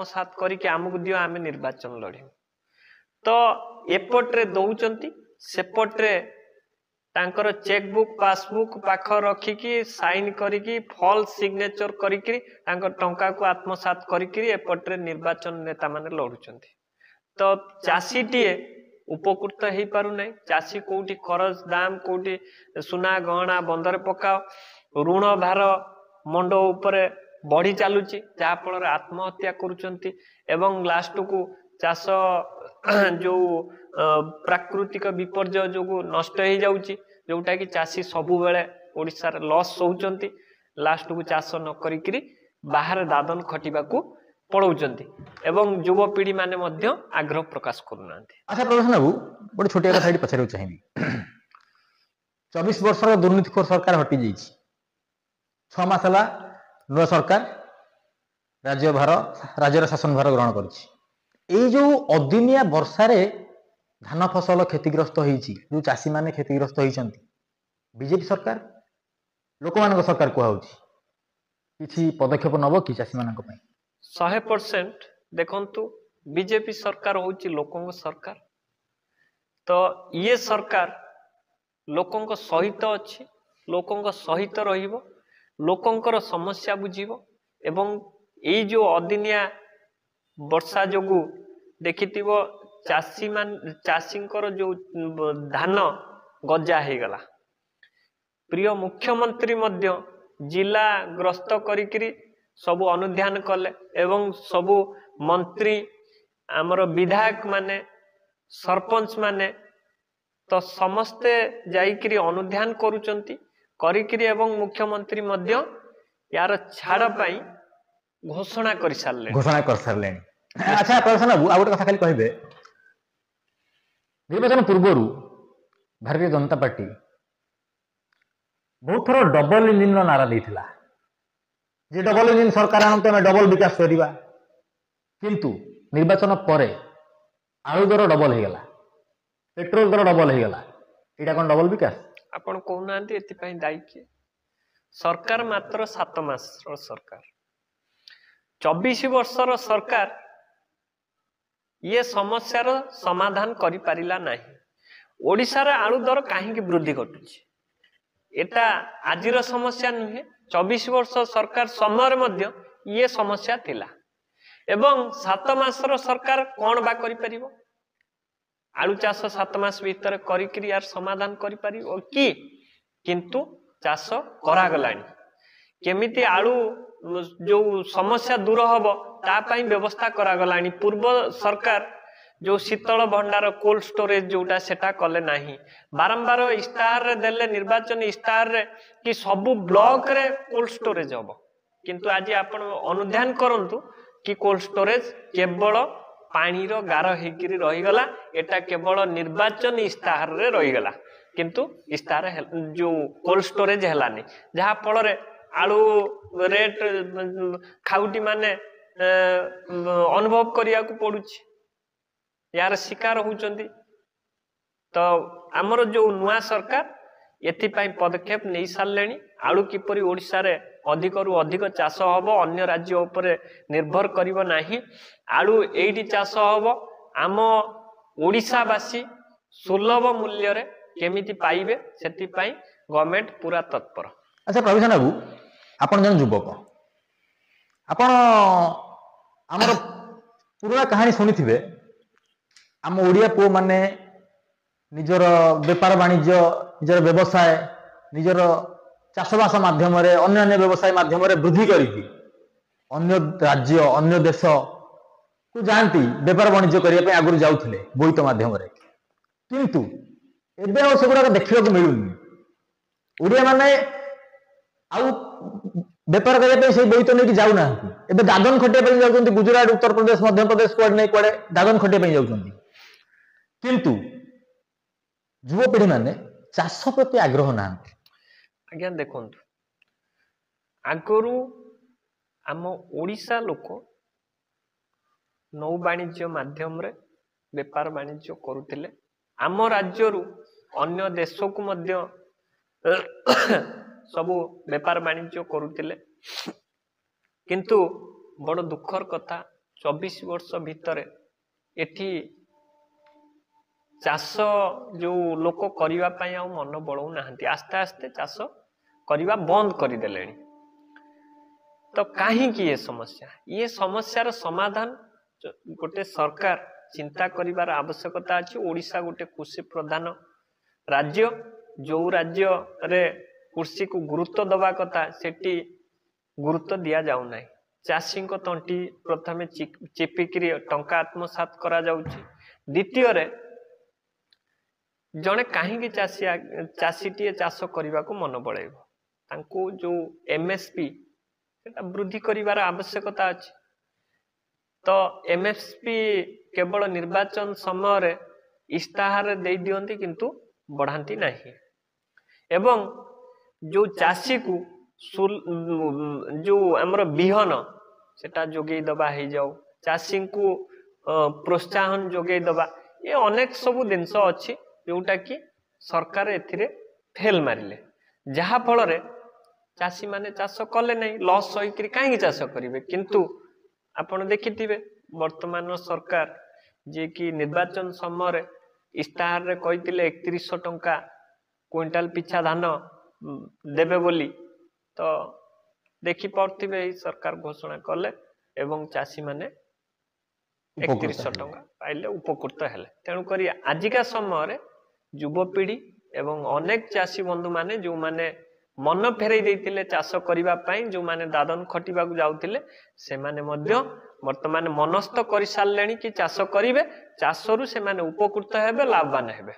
साथ करके आमको दियो आम निर्वाचन लड़े तो एपट्रे दौरान सेपट्रे तांकर चेकबुक पासबुक पाख रखिकी साइन करिकी फॉल्स सिग्नेचर करिकी तांकर टंका को आत्मसात करिकी एपट्रे निर्वाचन नेता माने लड़ुचंती तो चाषीटीए उपकृत हो पारु नहीं चाषी कोठी खरच दाम कोठी सुना गहना बंदर पकाओ ऋण भार मंड उपरे बढ़ी चलुची जहा फल आत्महत्या करुचंती एवं लास्ट को चाष जो प्राकृतिक विपर्य जो नष्ट हो जाउची जोटा कि चाषी सबु बेले ओडिसा रे लॉस होउचंती लास्ट को चाष न करिकरी बाहर दादन खटिबा को पळौचंती एवं युवा पीढ़ी माने मध्य आग्रह प्रकाश करूनांती। अच्छा प्रदर्शन बाबू गोटे छोटिया कथा पचार चाहिए 24 वर्षर दुर्नीतिखोर सरकार हटि जाइछि 6 मास हला नुआ सरकार राज्यर शासन भार ग्रहण करिछि जो अदिनिया वर्षारे धान फसल क्षतिग्रस्त होइछि जो चाषी माने क्षतिग्रस्त होइछंती बीजेपी सरकार लोक मानक सरकार कहउछि किछि पदक्षेप नबो कि चाषी मानक पई 100% देखंतु बीजेपी सरकार होउछि लोकों सरकार तो ये सरकार लोकों सहित अच्छी लोकों सहित रहिबो लोकों समस्या बुझिबो एवं ये जो अदिनिया वर्षा जोगु देखिथिबो चाषी मान चाषींकर जो धान गजा हे गला प्रिय मुख्यमंत्री मध्य जिला ग्रस्त करिकरी सबु अनुध्यान कले एवं सबु मंत्री आमर विधायक माने सरपंच माने तो समस्ते जाइकरी अनुध्यान करुचंती करिकरी एवं मुख्यमंत्री मध्य यार छाड़ पाई घोषणा कर सारले अच्छा प्रदर्शन बाबू आ गोटे कथा खाली कहबे निर्वाचन पूर्व भारतीय जनता पार्टी बहुत थोड़ा डबल इंजिन नारा देथिला जे डबल इंजिन सरकार आनते में डबल विकास करिबा किंतु निर्वाचन परे आलू दर डबल हो गला पेट्रोल दर डबल हो गला एटा कोन डबल विकास आपण कहउनांती एति पई दायी के सरकार मात्र 7 मास रो सरकार 24 वर्षर सरकार ये समस्यार समाधान करि पारिला नाही ओडिसा रे आलू दर काहे वृद्धि घटुची एटा आजिर समस्या नुहे 24 वर्ष सरकार समय मध्य ये समस्या थिला एवं 7 मासर सरकार कौन बा करि परिबो आलू चाष 7 मास भीतर करिकरी यार समाधान करि परिबो कि किंतु चाष करा गलानी केमिति आलू जो समस्या दूर हबो ता पई व्यवस्था करा गलानी पूर्व सरकार जो शीतल भंडार कोल्ड स्टोरेज जोटा सेटा कले नाही बारंबार इस्ताहार रे देले निर्वाचन इस्ताहार रे कि सबु ब्लॉक रे कोल्ड स्टोरेज हबो किंतु आज आपण अनुध्यान करंतु कि कोल्ड स्टोरेज केवल पानी रो गार हेकिरी रही गला एटा केवल निर्वाचन इस्ताहार रे रही गला किंतु इस्ताहार जो कोल्ड स्टोरेज हलानी जहा फल रे आलू रेट खाउटी माने अनुभव करिया को पडुची यार शिकार होउचंदी तो आमर जो नुआ सरकार एथिपाई पदक्षेप नहीं सारलेनी आलू किपरि ओडिसा रे अधिक रु अधिक चाष हबो अन्य राज्य उपरे निर्भर करिवो नाही आलू एइटी चाष हबो आम ओडिसावासी सुलभ मूल्य रे केमिति पाइबे सेथिपाई गवर्नमेंट पूरा तत्पर। अच्छा प्रभूषण बाबू आपण जन युवक आपण आमर पुराना कहानी शुणिथिबे आम ओडिया पुओ माने निजर व्यापार वाणिज्य निजर व्यवसाय निजर चाषबास माध्यम अन्य व्यवसाय माध्यम वृद्धि करी अन्य राज्य अन्य देश को जाती व्यापार वाणिज्य करने आगुरी जाऊे बोईत माध्यम किंतु एबे आ सेगुड़ा देखा मिलूनी ओडिया माने आउ व्यापार करने से बोईत नहीं जाऊना एबे दादन खटिया जाऊँ गुजरात उत्तर प्रदेश मध्य प्रदेश कुआडे नहीं कुआडे दादन खटिया जाऊँ किंतु युवपीढ़ी माने चाष प्रति आग्रह ना आज्ञा देखु आगरू आम ओडिशा लोक नौ वाणिज्य माध्यम रे व्यापार वाणिज्य करुथिले आम राज्यरू अन्य देश को मध्य सबु बेपार वाणिज्य करुतिले किंतु बड़ दुखर कथा 24 वर्ष भितर एठी चाष जो लोक करिवा पई आ मन बळौ नाहंती आस्ते आस्ते चाष करिवा बंद कर देले तो काहे की ये समस्यार समाधान गोटे सरकार चिंता करिवार आवश्यकता अछि। ओडिशा गोटे कृषि प्रधान राज्य जो राज्य रे कृषि को गुरुत्व दबा कथा सेठी गुरुत्व दिया जाउ नाही। चाषी को तंटी प्रथमे चिपिक्री टंका आत्मसात करा जाउची। द्वितीय रे जने काहे चाषीटीए चाष करने को मन बड़ेब तांको जो एमएसपी सेटा वृद्धि करिवार आवश्यकता अछि। तो एमएसपी केवल निर्वाचन समय इस्ताहार दे दियंती किंतु बढ़ाती नहीं एवं जो चाषी को जो हमर बिहन सेटा जोगई दबा हो जाऊ चाषी को प्रोत्साहन जोगई दबा ये अनेक सब जिनस अच्छी जोटा कि सरकार एथिरे फेल मारिले जहा फल रे चाषी माने चाष कले नहीं लॉस होइकरी काहे चाष करिवे। किंतु आपण देखिथिबे वर्तमान सरकार जे कि निर्वाचन समय इस्ताहार रे कहिथिले 3100 टंका क्विंटाल पिछा धान देबे बोली तो देखि पड़थिबे सरकार घोषणा कले एवं चाषी माने 3100 टंका पाइले उपकृत हेले। तेणु करी आजिका समय युवपीढ़ी एवं अनेक चाषी बंधु माने जो माने मन फेरई देइतिले चाष करिवा पई जो माने दादन खटिबा को जाउतिले से माने मध्य वर्तमान मनस्थ करि सारलेनी कि चाष करिवे चाषरु से माने उपकृत हेबे लाभवान हेबे।